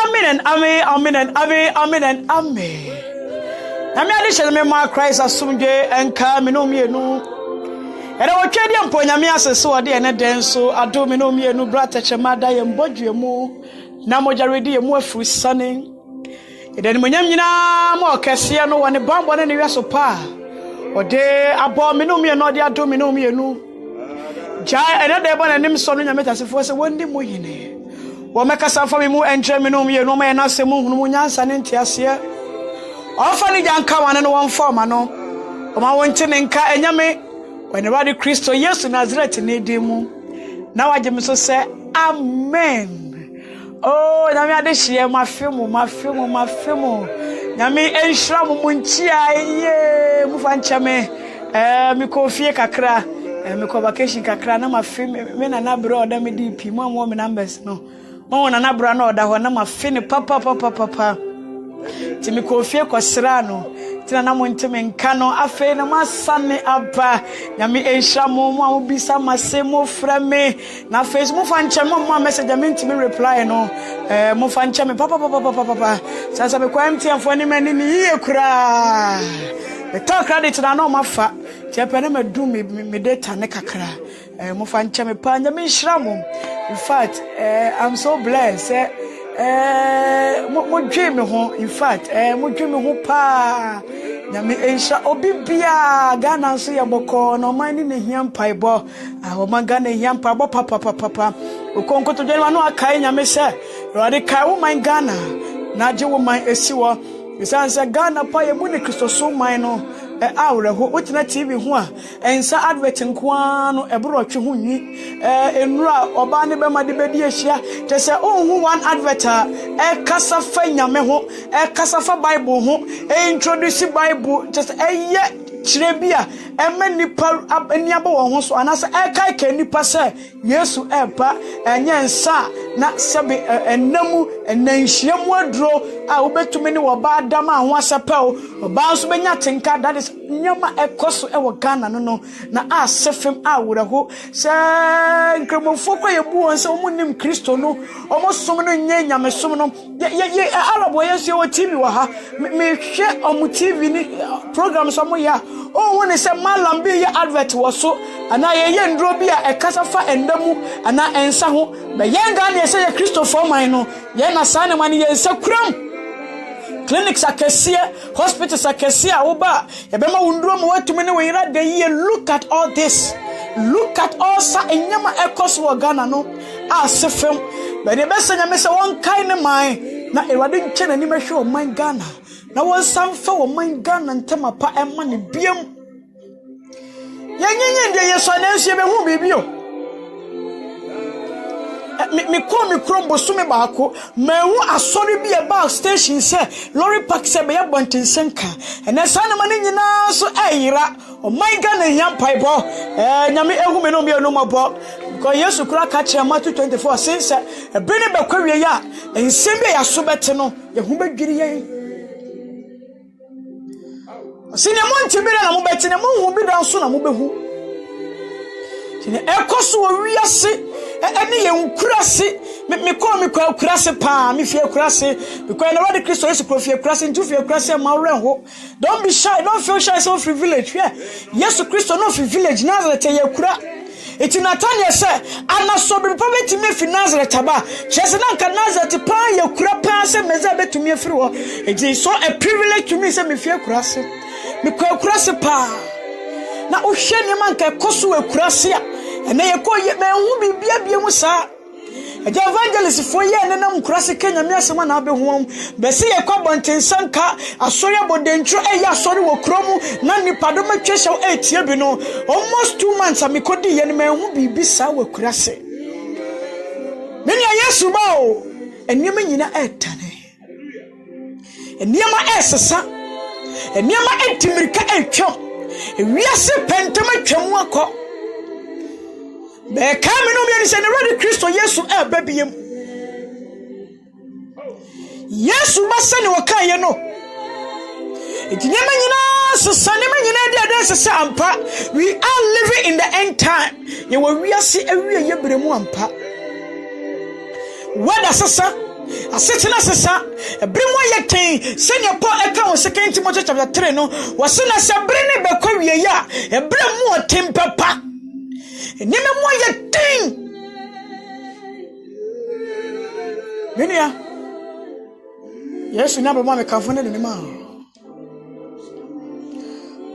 Amen and amen, amen and amen, amen and amen. Nami addition me ma Christ asumje enka me no mienu. Era wo twedi ampo nyame asese ode ene den so ado me no mienu brata chemada ye mbodwe mu na mojaredi ye mu afru sane. Ede ni monyam nyina ma okese no wone bambo ne wiaso pa. Ode abo me no mienu ode ado me no mienu. Ja ene de bona nim so no nyame tasefo se wondi mo yine. Wo mekasa fa me mu entre me no mienu ma ye na se mu hunu mu nyansa ne ntiase. Ofani janka wane no one form ano. Oma wonte ne nka enyame when body Kristo Yesu Nazareth ne demu. Na waje me so say amen. Oh, nyame ade hye mafemu. Nyame enhira mo munchia ye mufa nchame. Mi ko fie kakra. Mi ko vacation kakra na mafeme me na na bro oda me DP mo me numbers no. Mo na na bro na oda ho na mafene papa. Timi kofie kwasra no tina na monteme nka no afei na masane aba nyame ehia mo obisa masemo frame na Facebook fa nche mo message me ntimi reply no mo fa nche me papa sasa me kwa MTN fo ni mani ni yie kura the talk credit na no mafa tiapene madu me data ne kakra mo fa nche me pa nyame ehia mo. In fact I'm so blessed mo dwe me ho. In fact mo dwe me ho pa nyame ensha obibia Ghana so ye boko no mani ne hiam paibo o manga ne hiam paibo papa ukonkoto dwe ma no akai nyame se rade kai wo man Ghana na je wo man esiwo isanse Ghana pa ye mu ne Kristo so man no awre ho wotina TV ho a ensa advert nkoa no ebro twe ho nwi enura oba ne be ma de bedi ehia te se onhu one advert kasa fa nyame ho kasa fa Bible ho introduce Bible te se eye kire bia ema nipa eniaba wo ho so anase kai ka nipa se Yesu epa enye nsa na sebe enamu enanhyiamu aduro a obetumi ne wo ba adam a ho asepel oba nso benya tenka that is nyama ekoso ewo Ghana no na asefem awreho se nkremofo kwa yebu won se omunim Kristo no omosom no nye nyamesom no ye arabo yesu wo TV wa ha me hwe omu TV ni program so mo ya o woni se malam bi ye advert wo so ana ye ndro bi a ekasa fa endamu ana ensa ho be yenga na se ye Kristo for man no ye na sane man ye nsa kuram clinics akesie hospitals akesie awoba yebema wunduro mo watumi ne wira de ye. Look at all this, look at all sa enyama ekos wo Ghana no asefem be de besa nyame se won kai ne man na ewade nche na ni mehwe o man Ghana na won samfa wo man Ghana ntema pa ema ne biem yenyenye de yeso na nsie be hu bibio me call me crumbo sume baako mewu asori bi e ba station se lorry park se be yabontin senka ene sana mane nyina so ayira o my Ghana hiam paibo nyame ehu me no me no mabo because Yesu kura ka kire Matthew 24 since e bene be kwawie ya ensem be yaso bete no ye hu badwiri ye sine monti bi na mo bete ne mo hu bi da so na mo behu sine ekoso wo wiase eni ye nkurase me call me kurase pa me fie kurase because na word Kristo Yesu pro fie kurase ntu fie kurase ma wrenho. Don't be shy, don't feel shy so free village here. Yesu Kristo no free village Nazareth ye kura eti Nathaniel say anaso be probably me fi Nazareth aba chese na nka Nazareth pa ye kura pa se meza betumi afiri ho. It is so a privilege to me say me fie kurase me kurase pa na o hwe ne man ka koso e kurase a ene ye ko ye me hu bibia bia mu sa eja evangelist fo ye ne nam kurase Kenya me asema na abe hu be se ye kwa bontensanka asori abodentro e ya asori wo kromu na nipa do matwehyew etie bi no almost 2 months amikodi ye ne me hu bibi sa wo kurase meni Yesu ba o enima nyina etane enima esesa enima entimirika etwam wiase pentama twam akọ be kame no me ni se ne ready Kristo Yesu babiem Yesu basa ne wakaye no etinyama nyina sesane ma nyina de sese ampa. We are living in the end time. Ye we wiase awie ye bremu ampa. Wada sesa asetena sesa ebremo yeten senya po eka on 2 Timothy chapter 3 no wasena se brene be kwa wie ya ebremo otem papa enime mo yeten Benia Yesu na be mo me kanfo ne ma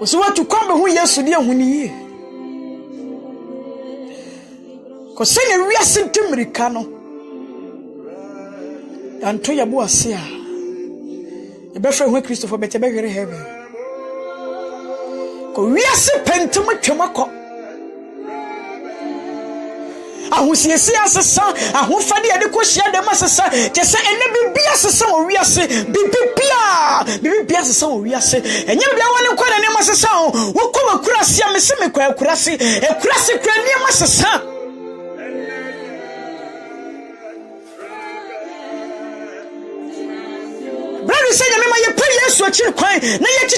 Osi watu kwambe hu Yesu de ahuni yi ko senya wiase timirika no anto yabo ase a ebefre hu Christopher betebe hwere heaven ko wiase pentum twemako ahusiesie asesa ahufade yade ko hia dem asesa kyese ene bibia asesa o wiase bibia asesa o wiase enye bia wone ko na ne asesa o wokọ wakurase a mese me kwa akurase kwa ne asesa brother say me ma ye pay Yesu akiri kwan na ye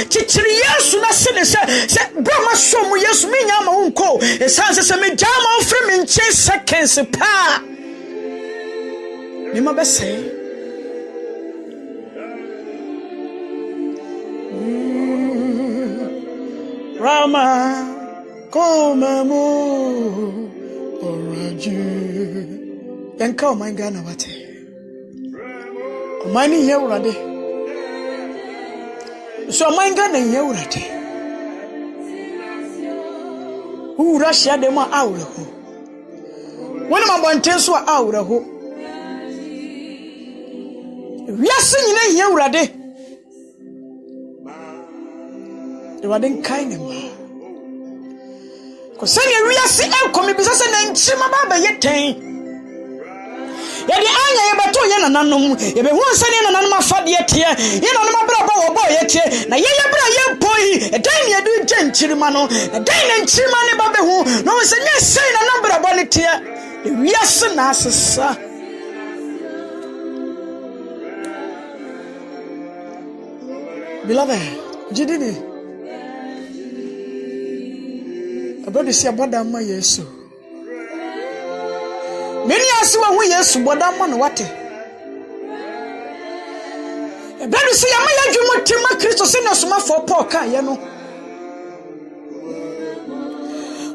chichiri Yesu na se brama so mu Yesu me nya ma wonko esanse se me jama ofre me nche seconds pa me ma be say Rama koma mo oraji yanka o man Ghana wate Mani here urade. So manga na here urade. Who Russia dem awre ho. Wona mabonten so awre ho. Wiase nyina here urade. Urade nkai ne ma. Ko sanya wiase enkomi bisase na nchima baba yeten. Yadi anya yebato ye nananom yebe hu nsane nananom afade tie ye nananom abraba wo boy tie na ye bra ye boy edan ne edu gyenchirima no edan ne nchirima ne babe hu no nsanye sei na nambra bo ne tie wiase na asesa beloved jidini abodi si aboda ma Yesu Many asiwa hu Yesu boda mo no wate. Bedu se yama ya dwumo tima Kristo se na soma for Paul kan ye no.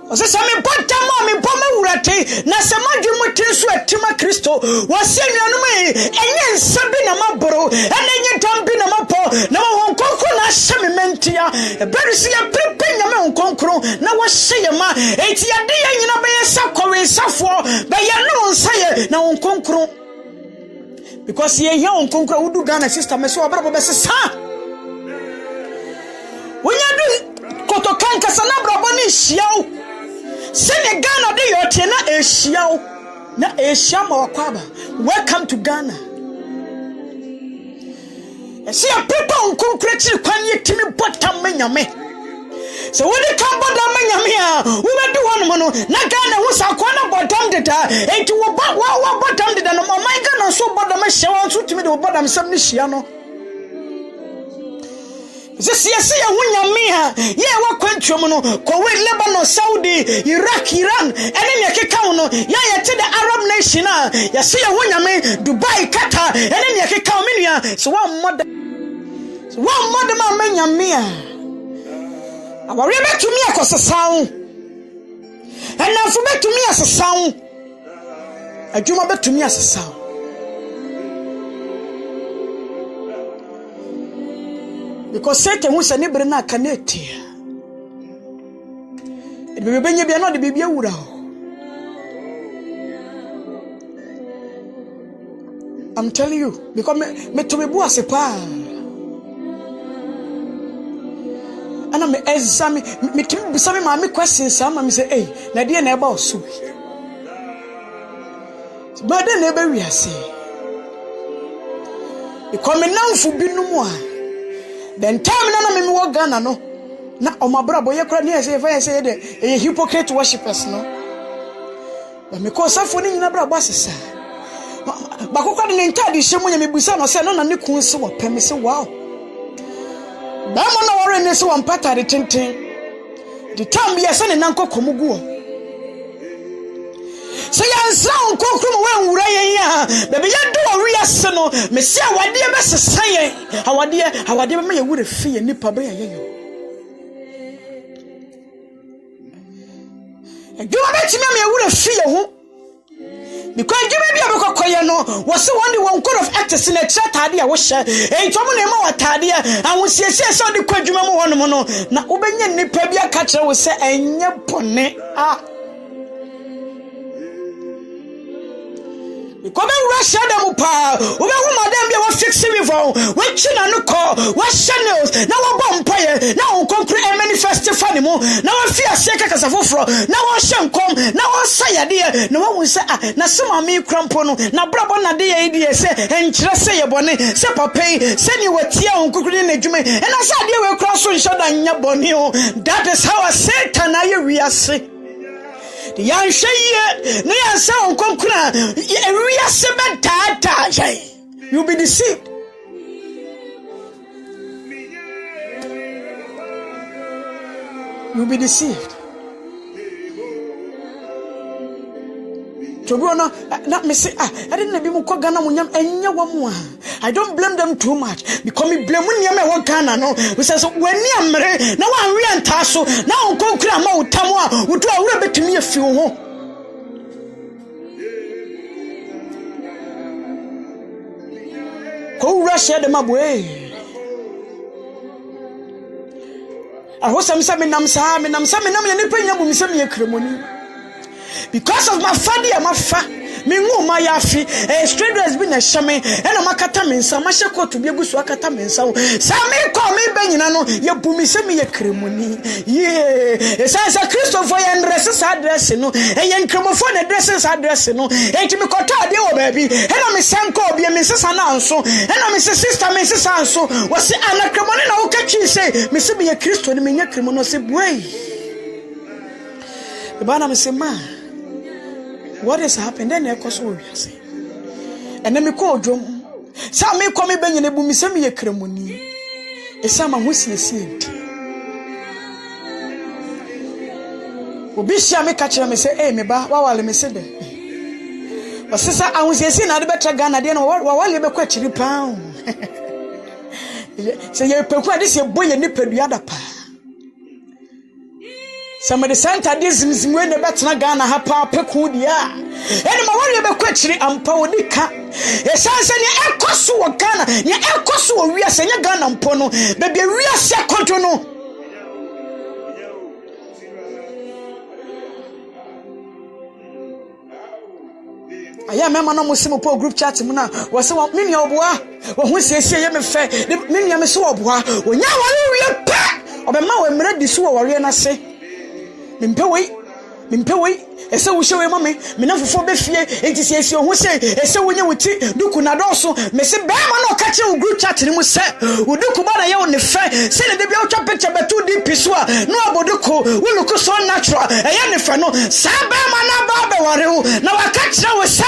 Ose se me boda mo me boma wurate na se ma dwumo tin so atima Kristo wo se nuanom enye nsabi na maboro enye dambi na mapo na wo nkonkro na hye me mentia. Bedu se ya pepe nyame nkonkro na wo hye ye ma enti ya de ya nyina be sakowe safo be ya no nsaye na nkonkro because ye here nkonkro wudu Ghana sister me so obrabo be sesa wonya du kotokan kasa na brabo ni hyiaw sene Ghana de yote na ehyiaw na ehyiama wakwaba welcome to Ghana esi a people nkonkro chiri kwan ye timi botam nyame so when they come bodam nyame a wo be do one no na Ghana wo sakwana bodam deda enti wo bodam deda no man Ghana so bodam hyewa so timi de wo bodam sam ni hia no Sisi ya hunyame ha ye wakwantuom no kowe Lebanon Saudi Iraq Iran ene ne keka no ya yete the Arab nation a ya se ya hunyame Dubai Qatar ene ne keka menua so one mod ma manyame a aware betumi akosesawo enafo betumi asesawo adwuma betumi asesawo because Satan who say nibre na kaneti e be benye bia no de bibia wura I'm telling you because me to me bu asepa ana me exam me timi busame ma me questions am me say eh na de na eba osu but then e be wi ase because me nanfu binum a then time na me wo Ghana no na omabrabo ye kra ne say de e hypocrite worshippers no but me ko safo ni nyina brabo asesa ba kokwa de ntade hyemu nya me busa no say no na ne kun se wo pem se wow ba mo na wore ne se wo mpata de tenten the time ye se ne nanko komugu say ya nsa onkokru mo wan wura yen ya be be ye do no me se awade be sesan awade be me wure fie nipa be yeyo edwuma betimi me wure fie ho because edwuma bia be kokoye no was one code of actors in a chat ade a wo hye entomo na ma watade ahosiesie se ode kwadwuma mu hono no na obenye nipa bia ka kire wo se enye bone Come Russia them pa ube hu madam bia wo fix me for we china no call what channels na wo bom paye na wo compre manifest fani mo na wo fi ase kaka safofro na wo hyenkom na wo sayade na wo se na sema me krampo no na brabo na de ye die se enkyere se ye bone se papai se ni watia onkukuri na dwuma e na se ade we kra so nshoda nya bone o that is how Satan aye wiase yan sheye na yan sa onkonkura wiase betata you be deceived. You be deceived. Tobrona na me say I didn't be mu kwa Ghana munyam enya wamu I don't blame them too much because me blame munyam e wo Ghana no we say so wani amre na wan wi anta so na onkonkura ma utam a wudu awura betumi afi wo ho ko Russia de mabwe ahosam sa me nam ye nipa nya bu mi sa me kremoni because of my father and my fa me ngu ma ya fi straight has been a shame and makata mensa ma sheko to bi egusu akata mensa sa me ko me benyina no ye bu mi se me ye kremoni sa Christopher ye ndress sa address no ye nkremofo na address sa address no enti me kota ade wo baabi and me sanko obi me sesa na anso and me sister me sesa anso wo se ana kremoni na wo katwi se me se me ye Christo ni me nya kremono se boy e bana me se ma what has happened then ekoso we say and then me call drum sa me come benyine bu mi se me ye kremoni e sa ma hosiesie enti obi sha me ka kire me say me ba wawale me se de osesa ahosiesie na de betra Ghana de no wawale be kwa kiri pa se ye peku ade se boye ni pedua da pa somebody sent a dizim when the betna Ghana hapa peku dia ene ma wole be kwachiri ampa woni ka e sanse ne ekoso wo Ghana ne ekoso wo wiase nya Ghana mpo no be be wiase konto no aya mema no musimo po group chat mu na wo se wo mini oboa wo hu siesie ye me fe mini me se oboa onya wale wie pa obema wo mra di so wo wale na se Mimpewei ese wo hyewe mame me na fofo be fie enti siesie ho se ese wo nya wuti duku na doso me se be ma na ka che wo group chat ni mu se wo duku ba na ye wo ne fe se ne de bia wo twa picture betu di piso a no aboduku wo look so natural ye ne fe no sa be ma na ba be ware wo na wa ka che wo se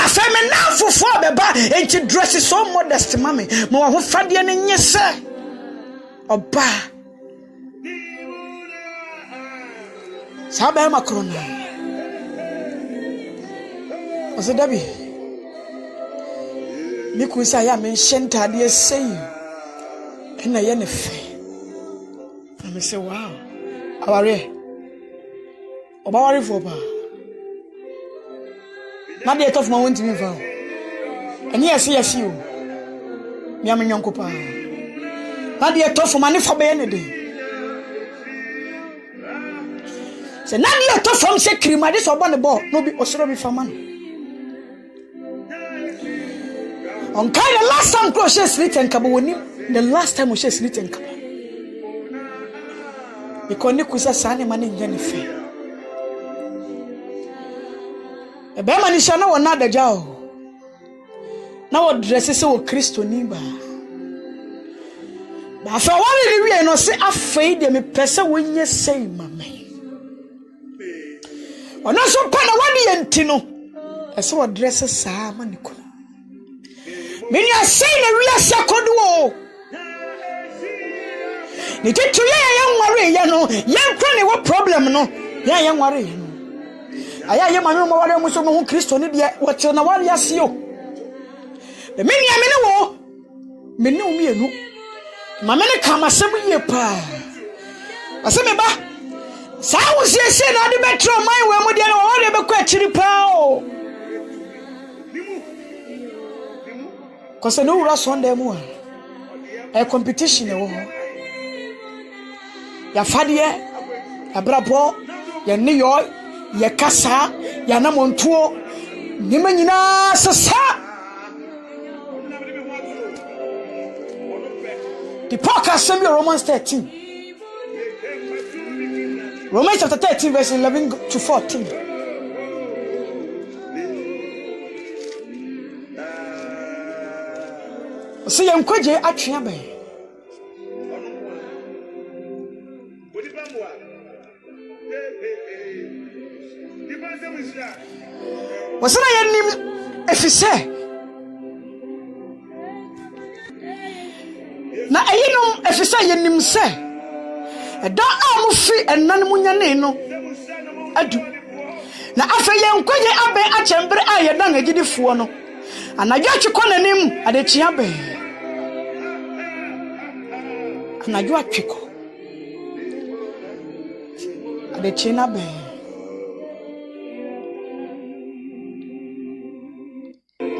afa me na fofo be ba enti dress so modest mame mo wa ho fade ne nye se oba Sabe makrona. Ose dabi. Mi kuisa ya mention tade sei. Ena ye ne fe. I say wow. Aware. Oba ware for ba. Na de tof ma wonti mi fa. Eni yesi o. Mi am nyonko pa. Na de tof ma ne fa be ne de. Se na dia to from se krimade so bo ne bo no bi osoro bi fama no on kind the last time close she street and kabo woni the last time we she street and kabo because ni kusa sane mane nya ne fe e be mani sha na wona adaja o na wo dress se wo Kristo ni ba fa wale ni wi no se afei de me pese wonye sei mame Ona so pana wadi enti no ese wo dress saa maniko meni asai na wi asakodo o ni titu ye nware ye no ye nkra ne wo problem no ye nware ye no aya ye manu mo wale muso mo Kristo ni de wo te na wale asio The many a minute war. Menu me no. My men come a 7 year pa. I say me ba. Sa was yes, and I better my way with the other question pow. Cause I know Russ one day more. A competition. Ya Fadia, ya Brabo, ya New York, ya Casa, ya Namontuo, Nimanina Sasa. The podcast assembly Romans 13. Romans chapter 13, verse 11 to 14. See, I'm quite actually. Wasn't I name if you say? Na eyino efisa yenim se eda amufi enanmunya ne no adu na afa yenkwaje abe achembre ayedan agidifo no anadwo atwekọ nanim adechia be anadwo atwekọ adechina be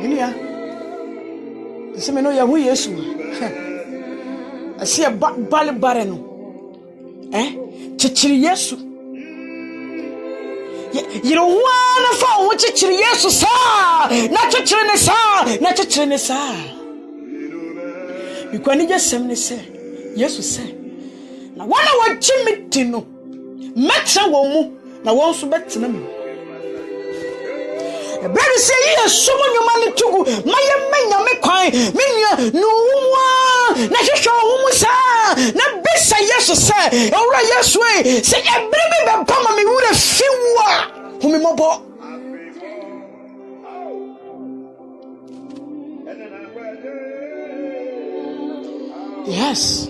niya semeno ya hu Yesu asi bale bare no chichiri Yesu yiro wana fa wo chichiri Yesu sa na chichiri ne sa bikwani je sem ne se Yesu se na wana wa chimiti no metra wo mu na won so betina mu Baby say yes, someone you man tugu. My menya me kwan. Menya no wa. Na hwehwe wo sa. Na bisa yes say. Ora yes way. Say every be pama me wura fiwa. Humi mobo. Yes.